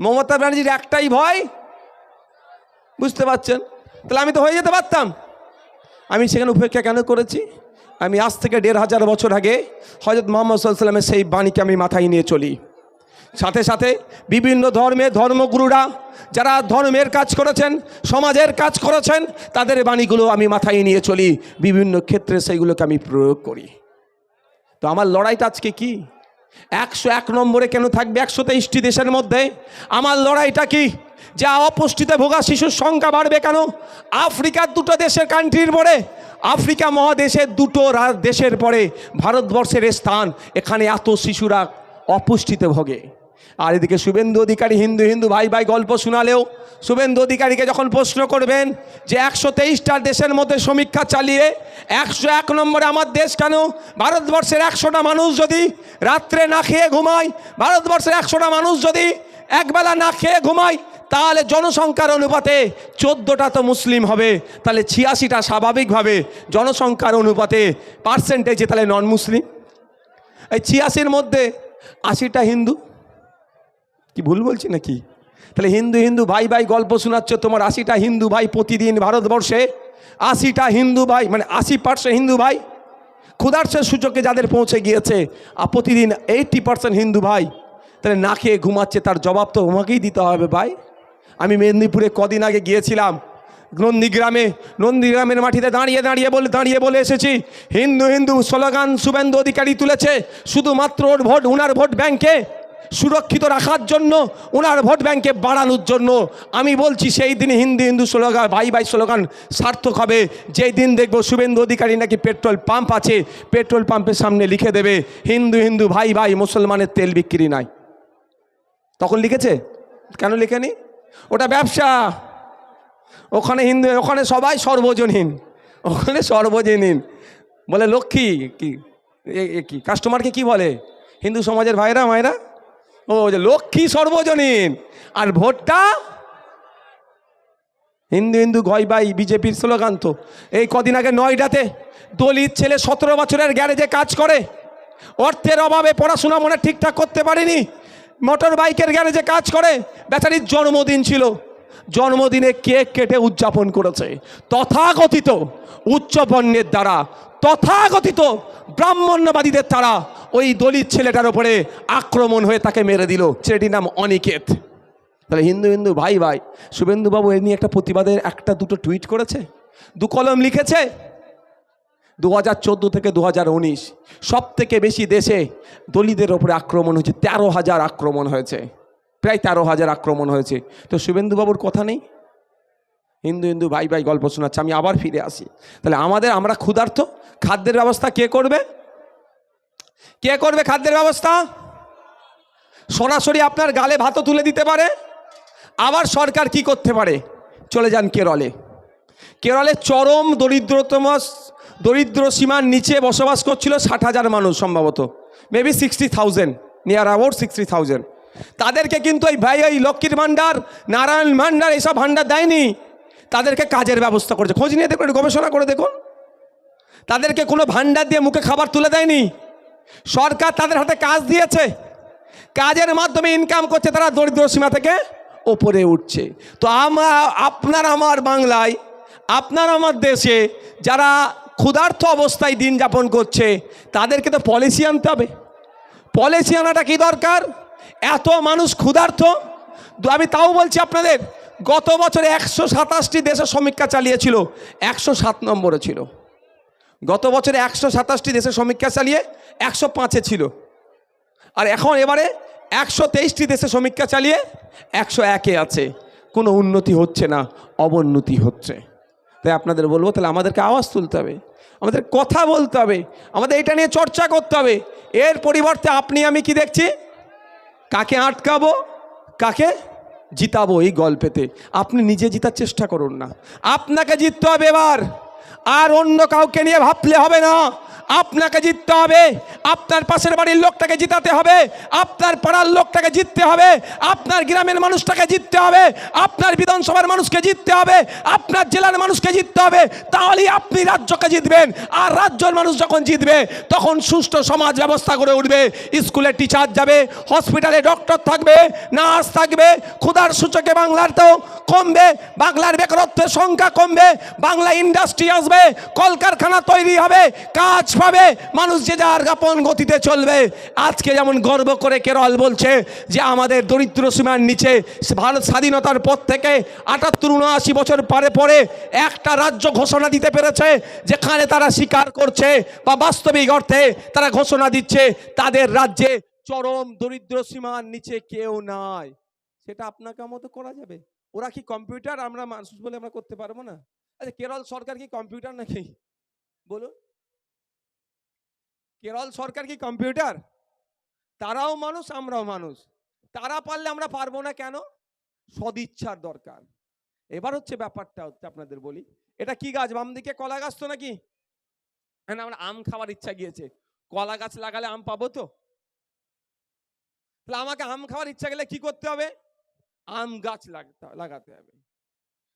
মমতা ব্যানার্জির একটাই ভয়, বুঝতে পারছেন? তাহলে আমি তো হয়ে যেতে পারতাম। আমি সেখানে উপেক্ষা কেন করেছি? আমি আজ থেকে 1500 বছর আগে হযরত মুহাম্মদ সাল্লাল্লাহু আলাইহি ওয়াসাল্লামের সেই বাণীকে আমি মাথায় নিয়ে চলি। সাথে সাথে বিভিন্ন ধর্মের ধর্মগুরুরা যারা ধর্মের কাজ করেছেন, সমাজের কাজ করেছেন, তাদের বাণীগুলো আমি মাথায় নিয়ে চলি, বিভিন্ন ক্ষেত্রে সেইগুলোকে আমি প্রয়োগ করি। তো আমার লড়াইটা আজকে কি? 101 নম্বরে কেন থাকবে 123টি দেশের মধ্যে? আমার লড়াইটা কি? যে অপুষ্টিতে ভোগা শিশুর সংখ্যা বাড়বে কেন? আফ্রিকার 2টো দেশের কান্ট্রির পরে, আফ্রিকা মহাদেশের 2টো দেশের পরে ভারতবর্ষের স্থান। এখানে এত শিশুরা অপুষ্টিতে ভোগে। আর এদিকে শুভেন্দু অধিকারী হিন্দু হিন্দু ভাই ভাই গল্প শোনালেও, শুভেন্দু অধিকারীকে যখন প্রশ্ন করবেন যে 123টা দেশের মধ্যে সমীক্ষা চালিয়ে 101 নম্বরে আমার দেশ কেন? ভারতবর্ষের 100টা মানুষ যদি রাত্রে না খেয়ে ঘুমায়, ভারতবর্ষের 100টা মানুষ যদি একবেলা না খেয়ে ঘুমায়, তাহলে জনসংখ্যার অনুপাতে 14টা তো মুসলিম হবে, তাহলে 86টা স্বাভাবিকভাবে জনসংখ্যার অনুপাতে পার্সেন্টেজে তাহলে নন মুসলিম। এই 86-র মধ্যে 80টা হিন্দু। কি ভুল বলছি নাকি? তাহলে হিন্দু হিন্দু ভাই ভাই গল্প শোনাচ্ছ, তোমার 80টা হিন্দু ভাই প্রতিদিন ভারতবর্ষে 80টা হিন্দু ভাই, মানে 80% হিন্দু ভাই ক্ষুধার্তের সূচকে যাদের পৌঁছে গিয়েছে, আর প্রতিদিন 80% হিন্দু ভাই তাহলে না খেয়ে ঘুমাচ্ছে, তার জবাব তো তোমাকেই দিতে হবে ভাই। আমি মেদিনীপুরে কদিন আগে গিয়েছিলাম, নন্দীগ্রামের মাটিতে দাঁড়িয়ে বলে এসেছি, হিন্দু হিন্দু স্লোগান শুভেন্দু অধিকারী তুলেছে শুধুমাত্র ওনার ভোট ব্যাংকে সুরক্ষিত রাখার জন্য, ওনার ভোট ব্যাংকে বাড়ানোর জন্য। আমি বলছি সেই দিন হিন্দু হিন্দু স্লোগান, ভাই ভাই স্লোগান সার্থক হবে যেই দিন দেখব শুভেন্দু অধিকারী নাকি পেট্রোল পাম্প আছে, পেট্রোল পাম্পের সামনে লিখে দেবে হিন্দু হিন্দু ভাই ভাই, মুসলমানের তেল বিক্রি নাই। তখন লিখেছে? কেন লিখেনি? ওটা ব্যবসা। ওখানে হিন্দু, ওখানে সবাই সর্বজনীন, ওখানে সর্বজনীন বলে। লক্ষ্মী কি কি কাস্টমারকে কি বলে হিন্দু সমাজের ভাইরা মায়েরা? ও যে লক্ষ্মী সর্বজনীন, আর ভোটটা হিন্দু হিন্দু গয় বাই, বিজেপির স্লোগান। তো এই কদিন আগে নয়ডাতে দলিত ছেলে 17 বছরের গ্যারেজে কাজ করে, অর্থের অভাবে পড়াশোনা মনে ঠিকঠাক করতে পারেনি, মোটর বাইকের গ্যারেজে কাজ করে, বেচারির জন্মদিন ছিল, জন্মদিনে কেক কেটে উদযাপন করেছে। তথাকথিত উচ্চবর্ণের দ্বারা, তথাকথিত ব্রাহ্মণ্যবাদীদের দ্বারা ওই দলিত ছেলেটার ওপরে আক্রমণ হয়ে তাকে মেরে দিল। ছেলেটির নাম অনিকেত। তাহলে হিন্দু হিন্দু ভাই ভাই, শুভেন্দুবাবু এ নিয়ে একটা প্রতিবাদের 1-2টো টুইট করেছে, 2 কলম লিখেছে। 2014 থেকে 2019 সব থেকে বেশি দেশে দলিতদের ওপরে আক্রমণ হয়েছে, 13,000 আক্রমণ হয়েছে, প্রায় 13,000 আক্রমণ হয়েছে। তো শুভেন্দুবাবুর কথা নেই? হিন্দু হিন্দু ভাই ভাই গল্প শোনাচ্ছে। আমি আবার ফিরে আসি, তাহলে আমরা ক্ষুধার্ত, খাদ্যের ব্যবস্থা কে করবে? কে করবে খাদ্যের ব্যবস্থা? সরাসরি আপনার গালে ভাতও তুলে দিতে পারে। আবার সরকার কি করতে পারে? চলে যান কেরলে। কেরলে চরম দরিদ্র সীমার নিচে বসবাস করছিল 60,000 মানুষ, সম্ভবত মেবি 60,000, নিয়ার অ্যাবাউট 60,000। তাদেরকে কিন্তু এই লক্ষ্মীর ভাণ্ডার, নারায়ণ ভাণ্ডার এইসব ভাণ্ডার দেয়নি, তাদেরকে কাজের ব্যবস্থা করেছে। খোঁজ নিয়ে দেখুন, গবেষণা করে দেখুন, তাদেরকে কোনো ভাণ্ডার দিয়ে মুখে খাবার তুলে দেয়নি। সরকার তাদের হাতে কাজ দিয়েছে, কাজের মাধ্যমে ইনকাম করছে, তারা দরিদ্র সীমা থেকে ওপরে উঠছে। তো আপনার আমার বাংলায়, আপনার আমার দেশে যারা ক্ষুধার্ত অবস্থায় দিন যাপন করছে, তাদেরকে তো পলিসি আনতে হবে। পলিসি আনাটা কি দরকার? এত মানুষ ক্ষুধার্ত। আমি তাও বলছি আপনাদের, গত বছরে 127টি দেশে সমীক্ষা চালিয়েছিল, 107 নম্বরে ছিল। গত বছরে 127টি দেশে সমীক্ষা চালিয়ে 105-এ ছিল, আর এবারে 123টি দেশে সমীক্ষা চালিয়ে 101-এ আছে। কোনো উন্নতি হচ্ছে না, অবনতি হচ্ছে। তাই আপনাদের বলবো, তাহলে আমাদেরকে আওয়াজ তুলতে হবে, আমাদের কথা বলতে হবে, আমাদের এটা নিয়ে চর্চা করতে হবে। এর পরিবর্তে আপনি আমি কি দেখছি? কাকে আটকাবো, কাকে জিতাবো, এই গল্পেতে। আপনি নিজে জিতার চেষ্টা করুন না, আপনাকে জিততে হবে। এবার আর অন্য কাউকে নিয়ে ভাবলে হবে না। আপনাকে জিততে হবে, আপনার পাশের বাড়ির লোকটাকে জিতাতে হবে, আপনার পাড়ার লোকটাকে জিততে হবে, আপনার গ্রামের মানুষটাকে জিততে হবে, আপনার বিধানসভার মানুষকে জিততে হবে, আপনার জেলার মানুষকে জিততে হবে। তাহলেই আপনি রাজ্যকে জিতবেন। আর রাজ্যের মানুষ যখন জিতবে তখন সুষ্ঠু সমাজ ব্যবস্থা গড়ে উঠবে। স্কুলে টিচার যাবে, হসপিটালে ডক্টর থাকবে, নার্স থাকবে, ক্ষুধার সূচকে বাংলাতেও কমবে, বাংলার বেকারত্বের সংখ্যা কমবে, বাংলা ইন্ডাস্ট্রি আসবে, কলকারখানা তৈরি হবে, কাজ পাবে, মানুষ যে যার আপন গতিতে চলবে। আজকে যেমন গর্ব করে কেরল বলছে যে আমাদের দরিদ্র সীমার নিচে ভারত স্বাধীনতার পর থেকে ৭৮-৭৯ বছর পরে একটা রাজ্য ঘোষণা দিতে পেরেছে যেখানে তারা স্বীকার করছে বা বাস্তবিক অর্থে তারা ঘোষণা দিচ্ছে তাদের রাজ্যে চরম দরিদ্র সীমার নিচে কেউ নাই। সেটা আপনাকে মতো করা যাবে? ওরা কি কম্পিউটার? আমরা মানুষ বলে আমরা করতে পারবো না? আচ্ছা, কেরল সরকার কি কম্পিউটার নাকি? বলুন, কেরল সরকার কি কম্পিউটার? তারাও মানুষ, আমরাও মানুষ। তারা পারলে আমরা পারবো না কেন? সদিচ্ছার দরকার। এবার হচ্ছে ব্যাপারটা হচ্ছে আপনাদের বলি, এটা কি গাছ? বাম দিকে কলা গাছ তো নাকি? না, আমরা আম খাওয়ার ইচ্ছা গিয়েছে, কলা গাছ লাগালে আম পাবো তো? তাহলে আমাকে আম খাওয়ার ইচ্ছা গেলে কি করতে হবে? আম গাছ লাগাতে হবে।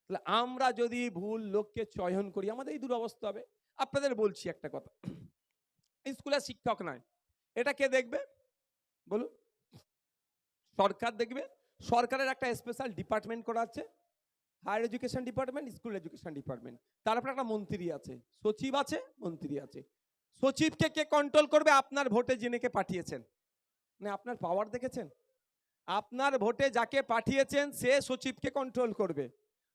তাহলে আমরা যদি ভুল লোককে চয়ন করি আমাদের এই দুরবস্থা হবে। আপনাদের বলছি একটা কথা, স্কুলে শিক্ষক নয়, এটা কে দেখবে বলুন? সরকার দেখবে। সরকারের একটা স্পেশাল ডিপার্টমেন্ট করা আছে, higher education department, school education department. তারপরে একটা মন্ত্রী আছে, সচিব আছে, মন্ত্রী আছে। সচিবকে কে কন্ট্রোল করবে? আপনার ভোটে যিনিকে পাঠিয়েছেন। মানে আপনার পাওয়ার দেখেছেন? আপনার ভোটে যাকে পাঠিয়েছেন সে সচিবকে কন্ট্রোল করবে,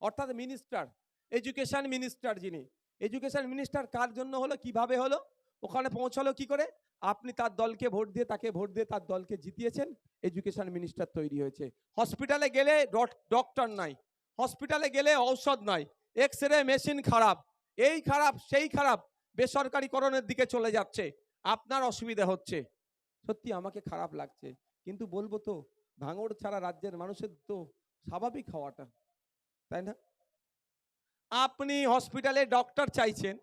অর্থাৎ মিনিস্টার, এডুকেশন মিনিস্টার যিনি। এডুকেশন মিনিস্টার কার জন্য হলো, কিভাবে হলো, ওখানে পৌঁছালো কি করে? আপনি তার দলকে ভোট দিয়ে, তাকে ভোট দিয়ে তার দলকে জিতিয়েছেন, এডুকেশন মিনিস্টার তৈরি হয়েছে। হসপিটালে গেলে ডক্টর নাই, হসপিটালে গেলে ঔষধ নাই, এক্স রে মেশিন খারাপ, এই খারাপ সেই খারাপ, বেসরকারিকরণের দিকে চলে যাচ্ছে, আপনার অসুবিধা হচ্ছে। সত্যি আমাকে খারাপ লাগছে, কিন্তু বলবো তো, ভাঙড় ছাড়া রাজ্যের মানুষের তো স্বাভাবিক হওয়াটা, তাই না? আপনি হসপিটালে ডক্টর চাইছেন,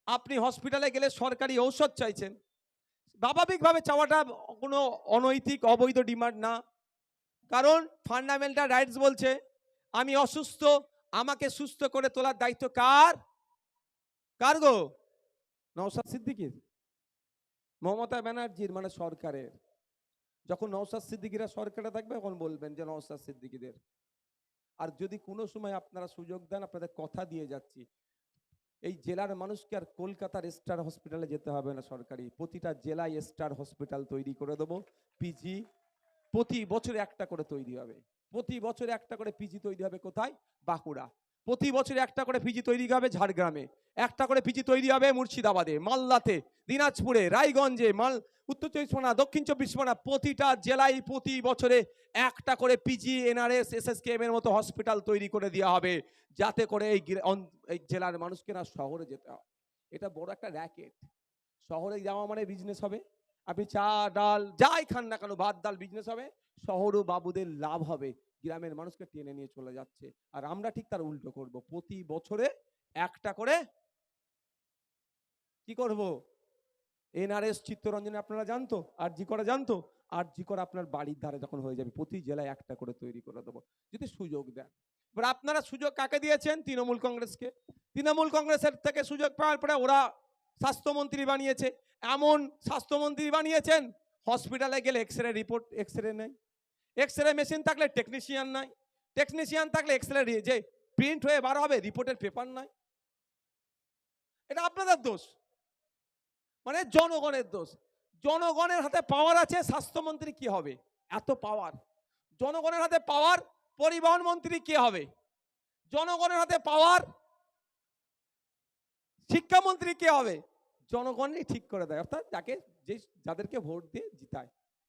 আপনি হসপিটালে গেলে সরকারি ঔষধ চাইছেন, স্বাভাবিকভাবে চাওয়াটা কোনো অনৈতিক অবৈধ ডিমান্ড না। কারণ ফান্ডামেন্টাল রাইটস বলছে আমি অসুস্থ, আমাকে সুস্থ করে তোলার দায়িত্ব কার? কার গো? নওশাদ সিদ্দিকীর, মমতা ব্যানার্জির, মানে সরকারের। যখন নওশাদ সিদ্দিকীরা সরকারে থাকবে তখন বলবেন যে নওশাদ সিদ্দিকীদের। আর যদি কোনো সময় আপনারা সুযোগ দেন, আপনাদের কথা দিয়ে যাচ্ছি, এই জেলার মানুষকে আর কলকাতার স্টার হসপিটালে যেতে হবে না, সরকারি প্রতিটা জেলায় স্টার হসপিটাল তৈরি করে দেবো। পিজি প্রতি বছরে একটা করে তৈরি হবে, প্রতি বছরে একটা করে পিজি তৈরি হবে। কোথায়? বাঁকুড়া। প্রতি বছরে একটা করে পিজি তৈরি হবে ঝাড়গ্রামে, একটা করে পিজি তৈরি হবে মুর্শিদাবাদে, মালদাতে, দিনাজপুরে, রায়গঞ্জে, উত্তর 24 পরগনা, দক্ষিণ 24 পরগনা, প্রতিটা জেলায় প্রতি বছরে একটা করে পিজি, এনআরএস, এসএসকেএম এর মতো হসপিটাল তৈরি করে দেওয়া হবে, যাতে করে এই জেলার মানুষকে না শহরে যেতে হয়। এটা বড় একটা র্যাকেট। শহরে যাওয়া মানে বিজনেস হবে, আপনি চা ডাল যাই খান না কেন, ভাত ডাল বিজনেস হবে, শহরও বাবুদের লাভ হবে, গ্রামের মানুষকে টেনে নিয়ে চলে যাচ্ছে। আর আমরা ঠিক তার উল্টো করব, প্রতি বছরে একটা করে কি করব? এনআরএস চিত্তরঞ্জনে আপনারা জানতো, আর জি করা জানতো, আর জি করা আপনার বাড়ির ধারে যখন হয়ে যাবে, প্রতি জেলায় একটা করে তৈরি করে দেবো, যদি সুযোগ দেন। এবার আপনারা সুযোগ কাকে দিয়েছেন? তৃণমূল কংগ্রেসকে। তৃণমূল কংগ্রেসের থেকে সুযোগ পাওয়ার পরে ওরা স্বাস্থ্যমন্ত্রী বানিয়েছে, এমন স্বাস্থ্যমন্ত্রী বানিয়েছেন হসপিটালে গেলে X ray report, X ray নেই, এক্স রে মেশিন থাকলে টেকনিশিয়ান নাই, টেকনিশিয়ান থাকলে এক্স রে যে প্রিন্ট হয়ে বার হবে রিপোর্টের পেপার নাই। এটা আপনাদের দোষ, মানে জনগণের দোষ। জনগণের হাতে পাওয়ার আছে, স্বাস্থ্যমন্ত্রী কি হবে? এত পাওয়ার জনগণের হাতে পাওয়ার, পরিবহন মন্ত্রী কে হবে? জনগণের হাতে পাওয়ার, শিক্ষামন্ত্রী কে হবে? জনগণই ঠিক করে দেয়, অর্থাৎ যাদেরকে ভোট দিয়ে জিতায়।